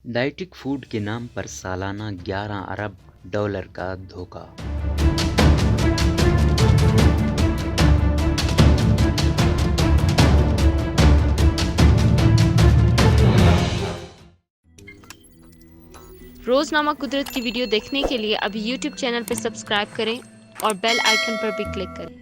ڈائٹک food کے نام پر سالانہ 11 ارب ڈالر کا دھوکہ۔ روزنامہ قدرت کی ویڈیو دیکھنے کے لیے ابھی یوٹیوب چینل پر سبسکرائب کریں اور بیل آئیکن پر بھی کلک کریں۔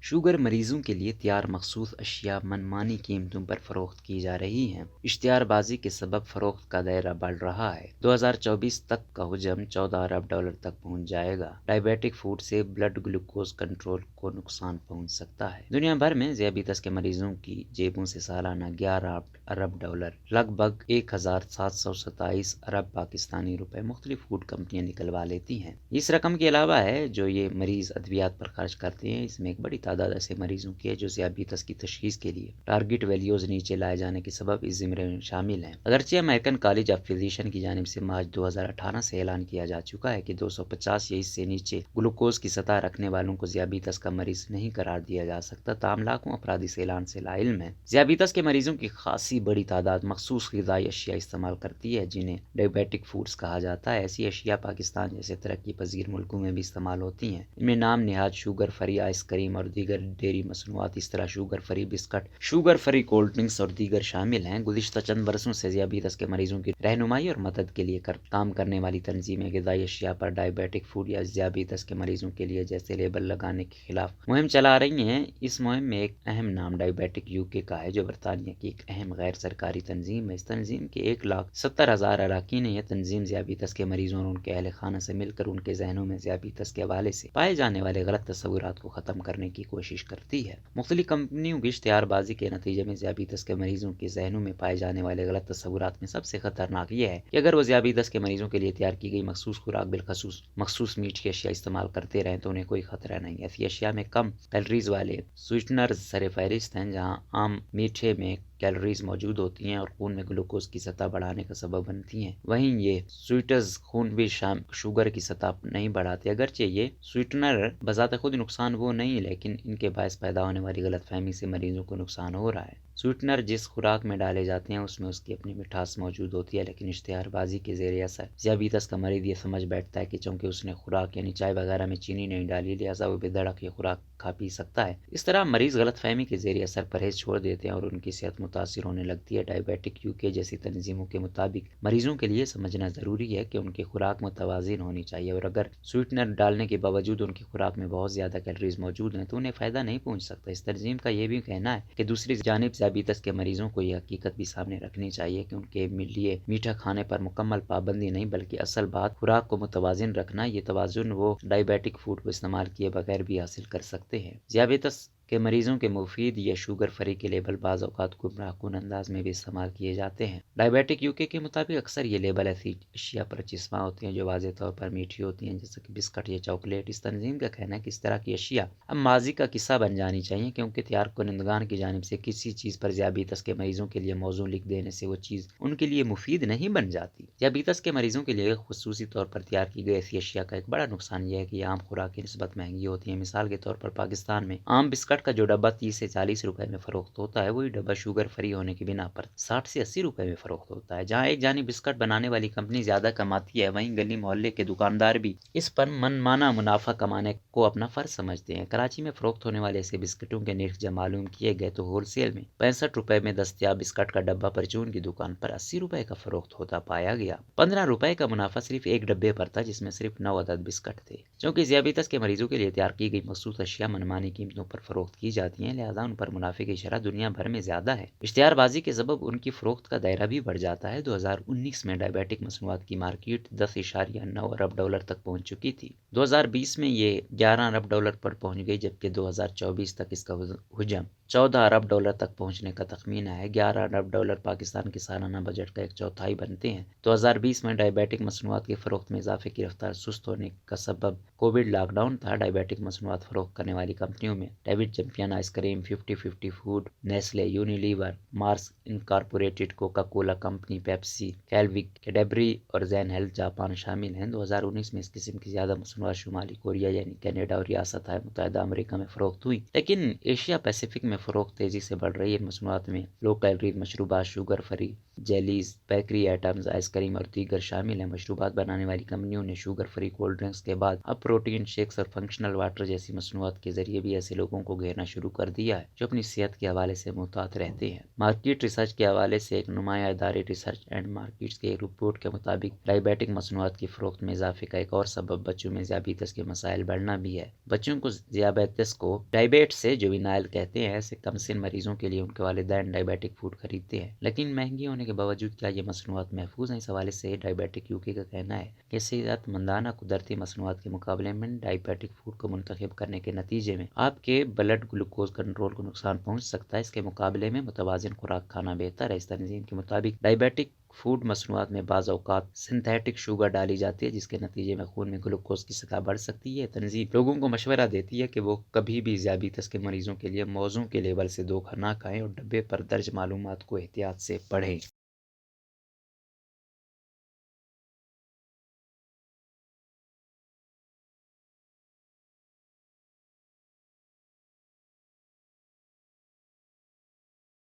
شوگر مریضوں کے لیے تیار مخصوص اشیاء منمانی قیمتوں پر فروخت کی جا رہی ہیں۔ اشتہار بازی کے سبب فروخت کا دائرہ بڑھ رہا ہے۔ 2024 تک کا حجم 14 ارب ڈالر تک پہنچ جائے گا۔ ڈائبیٹک فوڈ سے بلڈ گلوکوز کنٹرول کو نقصان پہنچ سکتا ہے۔ دنیا بھر میں ذیابیطس کے مریضوں کی جیبوں سے سالانہ 11 ارب ڈالر لگ بھگ 1727 ارب پاکستانی روپے مختلف فوڈ کمپنیاں نکلوا لیتی ہیں۔ اس رقم کے علاوہ ہے جو یہ مریض ادویات پر خرچ کرتے ہیں، اس میں ایک بڑی تعداد ایسے مریضوں کی ہے جو ذیابیطس کی تشخیص کے لیے ٹارگٹ ویلیوز نیچے لائے جانے کے سبب اس زمرے میں شامل ہیں۔ اگرچہ امریکن کالج آف فزیشین کی جانب سے مارچ 2018 سے اعلان کیا جا چکا ہے کہ 250 یا اس سے نیچے گلوکوز کی سطح رکھنے والوں کو ذیابیطس کا مریض نہیں قرار دیا جا سکتا، تاہم لاکھوں افراد اس اعلان سے لاعلم ہیں۔ ذیابیطس کے مریضوں کی خاصی بڑی تعداد مخصوص غذائی اشیاء استعمال کرتی ہے جنہیں ڈائبیٹک فوڈز کہا جاتا ہے۔ ایسی اشیاء پاکستان جیسے ترقی پذیر ملکوں میں بھی استعمال ہوتی ہیں۔ ان میں نام نہاد شوگر فری آئس کریم اور دیگر ڈیری مصنوعات، اس طرح sugar free biscuit, sugar free cold drinks اور دیگر شامل ہیں۔ گزشتہ چند برسوں سے ذیابیطس کے مریضوں کی رہنمائی اور مدد کے لیے کام کرنے والی تنظیمیں غذائی اشیاء پر ڈائبیٹک فوڈ یا ذیابیطس کے مریضوں کے لیے جیسے لیبل لگانے کے خلاف مہم چلا رہی ہیں۔ اس مہم میں ایک اہم نام ڈائبیٹک UK کا ہے جو برطانیہ کی ایک اہم غیر سرکاری تنظیم ہے۔ اس تنظیم کے 1,70,000 اراکین ہیں۔ یہ تنظیم ذیابیطس کے مریضوں اور ان کے اہل خانہ سے مل کر ان کے ذہنوں میں ذیابیطس کے حوالے سے پائے جانے والے غلط تصورات کو ختم کرنے کی کوشش کرتی ہے۔ مختلف کمپنیوں کی اشتہار بازی کے نتیجے میں ذیابیطس کے مریضوں کے ذہنوں میں پائے جانے والے غلط تصورات میں سب سے خطرناک یہ ہے کہ اگر وہ ذیابیطس کے مریضوں کے لیے تیار کی گئی مخصوص خوراک بالخصوص مخصوص میٹھ کی اشیاء استعمال کرتے رہیں تو انہیں کوئی خطرہ نہیں۔ ایسی اشیاء میں کم کیلوریز والے سویٹنرز سر فہرست ہیں۔ جہاں عام میٹھے میں کیلوریز موجود ہوتی ہیں اور خون میں گلوکوز کی سطح بڑھانے کا سبب بنتی ہیں، وہیں یہ سویٹرز خون بھی شوگر کی سطح نہیں بڑھاتے۔ اگرچہ یہ سویٹنر بذات خود نقصان وہ نہیں، لیکن ان کے باعث پیدا ہونے والی غلط فہمی سے مریضوں کو نقصان ہو رہا ہے۔ سویٹنر جس خوراک میں ڈالے جاتے ہیں اس میں اس کی اپنی مٹھاس موجود ہوتی ہے، لیکن اشتہار بازی کے زیر اثر ذیابیطس کا مریض یہ سمجھ بیٹھتا ہے کہ چونکہ اس نے خوراک یعنی چائے وغیرہ میں چینی نہیں ڈالی لہٰذا وہ بے دھڑک یہ خوراک کھا پی سکتا ہے۔ اس طرح مریض غلط فہمی کے زیر اثر پرہیز چھوڑ دیتے ہیں اور ان کی صحت متاثر ہونے لگتی ہے۔ ڈائبیٹک UK جیسی تنظیموں کے مطابق مریضوں کے لیے سمجھنا ضروری ہے کہ ان کی خوراک متوازن ہونی چاہیے اور اگر سویٹنر ڈالنے کے باوجود ان کی خوراک میں بہت زیادہ کیلوریز موجود ہیں تو انہیں فائدہ نہیں پہنچ سکتا۔ اس تنظیم کا یہ بھی کہنا ہے کہ دوسری جانب ذیابیطس کے مریضوں کو یہ حقیقت بھی سامنے رکھنی چاہیے کہ ان کے لیے میٹھا کھانے پر مکمل پابندی نہیں بلکہ اصل بات خوراک کو متوازن رکھنا۔ یہ توازن وہ ڈائبیٹک فوڈ کو استعمال کیے بغیر بھی حاصل کر سکتے ہیں۔ ذیابیطس کے مریضوں کے مفید یا شوگر فری کے لیبل بعض اوقات گمراہ کن انداز میں بھی استعمال کیے جاتے ہیں۔ ڈائبیٹک UK کے مطابق اکثر یہ لیبل ایسی اشیاء پر چسپاں ہوتی ہیں جو واضح طور پر میٹھی ہوتی ہیں جیسے کہ بسکٹ یا چاکلیٹ۔ اس تنظیم کا کہنا ہے کہ اس طرح کی اشیاء اب ماضی کا قصہ بن جانی چاہیے کیونکہ تیار کنندگان کی جانب سے کسی چیز پر ذیابیطس کے مریضوں کے لیے موضوع لکھ دینے سے وہ چیز ان کے لیے مفید نہیں بن جاتی۔ ذیابیطس کے مریضوں کے لیے خصوصی طور پر تیار کی گئی ایسی اشیاء کا ایک بڑا نقصان یہ ہے کہ یہ عام خوراک کی نسبت مہنگی ہوتی ہیں۔ مثال کے طور پر پاکستان میں عام بسکٹ کا جو ڈبہ 30 سے 40 روپے میں فروخت ہوتا ہے وہی ڈبہ شوگر فری ہونے کی بنا پر 60 سے 80 روپے میں فروخت ہوتا ہے۔ جہاں ایک جانب بسکٹ بنانے والی کمپنی زیادہ کماتی ہے وہیں گلی محلے کے دکاندار بھی اس پر من مانا منافع کمانے کو اپنا فرض سمجھتے ہیں۔ کراچی میں فروخت ہونے والے ایسے بسکٹوں کے نرخ جب معلوم کیے گئے تو ہول سیل میں 65 روپے میں دستیاب بسکٹ کا ڈبہ پرچون کی دکان پر 80 روپے کا فروخت ہوتا پایا گیا۔ 15 روپے کا منافع صرف ایک ڈبے پر تھا جس میں صرف 9 عدد بسکٹ تھے۔ چونکہ ذیابیطس کے مریضوں کے لیے تیار کی گئی مخصوص اشیاء منمانی قیمتوں پر فروخت کی جاتی ہیں لہذا ان پر منافع کی شرح دنیا بھر میں زیادہ ہے۔ اشتہار بازی کے سبب ان کی فروخت کا دائرہ بھی بڑھ جاتا ہے۔ 2019 میں ڈائبیٹک مصنوعات کی مارکیٹ 10.9 ارب ڈالر تک پہنچ چکی تھی۔ 2020 میں یہ 11 ارب ڈالر پر پہنچ گئی جبکہ 2024 تک اس کا حجم 14 ارب ڈالر تک پہنچنے کا تخمینہ ہے۔ 11 ارب ڈالر پاکستان کے سالانہ بجٹ کا ایک چوتھائی بنتے ہیں۔ 2020 میں ڈائبیٹک مصنوعات کی فروخت میں اضافے کی رفتار سست ہونے کا سبب کووڈ لاک ڈاؤن تھا۔ ڈائبیٹک مصنوعات فروخت کرنے والی کمپنیوں میں David Chapman ice cream, 50-50 food, Nestle, Unilever, Mars Incorporated, Coca Cola company, Pepsi, Kellogg, Cadbury اور زین ہیلتھ جاپان شامل ہیں۔ 2019 میں اس قسم کی زیادہ مصنوعات شمالی کوریا یعنی کینیڈا اور ریاستہائے متحدہ امریکہ میں فروخت ہوئی، لیکن ایشیا پیسیفک میں فروخت تیزی سے بڑھ رہی ہے۔ ان مصنوعات میں لو کیلوری مشروبات، sugar free jellies, bakery items, ice cream اور دیگر شامل ہیں۔ مشروبات بنانے والی کمپنیوں نے شوگر فری کولڈ ڈرنکس کے بعد اب پروٹین شیکس اور فنکشنل واٹر جیسی مصنوعات کے ذریعے بھی ایسے لوگوں کو گھیرنا شروع کر دیا ہے جو اپنی صحت کے حوالے سے محتاط رہتے ہیں۔ مارکیٹ ریسرچ کے حوالے سے ایک نمایاں ادارے ریسرچ اینڈ مارکیٹس کے ایک رپورٹ کے مطابق ڈائبیٹک مصنوعات کی فروخت میں اضافے کا ایک اور سبب بچوں میں ذیابیطس کے مسائل بڑھنا بھی ہے۔ بچوں کو ذیابیطس کو ڈائبیٹ سے جوینائل کہتے ہیں۔ ایسے کم سن مریضوں کے لیے ان کے والدین ڈائبیٹک فوڈ خریدتے ہیں، لیکن مہنگی ہونے کے باوجود کیا یہ مصنوعات محفوظ ہیں؟ اس حوالے سے ڈائبیٹک یوکے کا کہنا ہے کہ صحت مندانہ قدرتی مصنوعات کے مقابلے میں ڈائبیٹک فوڈ کو منتخب کرنے کے نتیجے میں آپ کے بلڈ گلوکوز کنٹرول کو نقصان پہنچ سکتا ہے۔ اس کے مقابلے میں متوازن خوراک کھانا بہتر ہے۔ اس تنظیم کے مطابق ڈائبیٹک فوڈ مصنوعات میں بعض اوقات سنتھیٹک شوگر ڈالی جاتی ہے، جس کے نتیجے میں خون میں گلوکوز کی سطح بڑھ سکتی ہے۔ یہ تنظیم لوگوں کو مشورہ دیتی ہے کہ وہ کبھی بھی ذیابیطس کے مریضوں کے لیے موزوں کے لیبل سے دھوکہ نہ کھائیں اور ڈبے پر درج معلومات کو احتیاط سے پڑھیں۔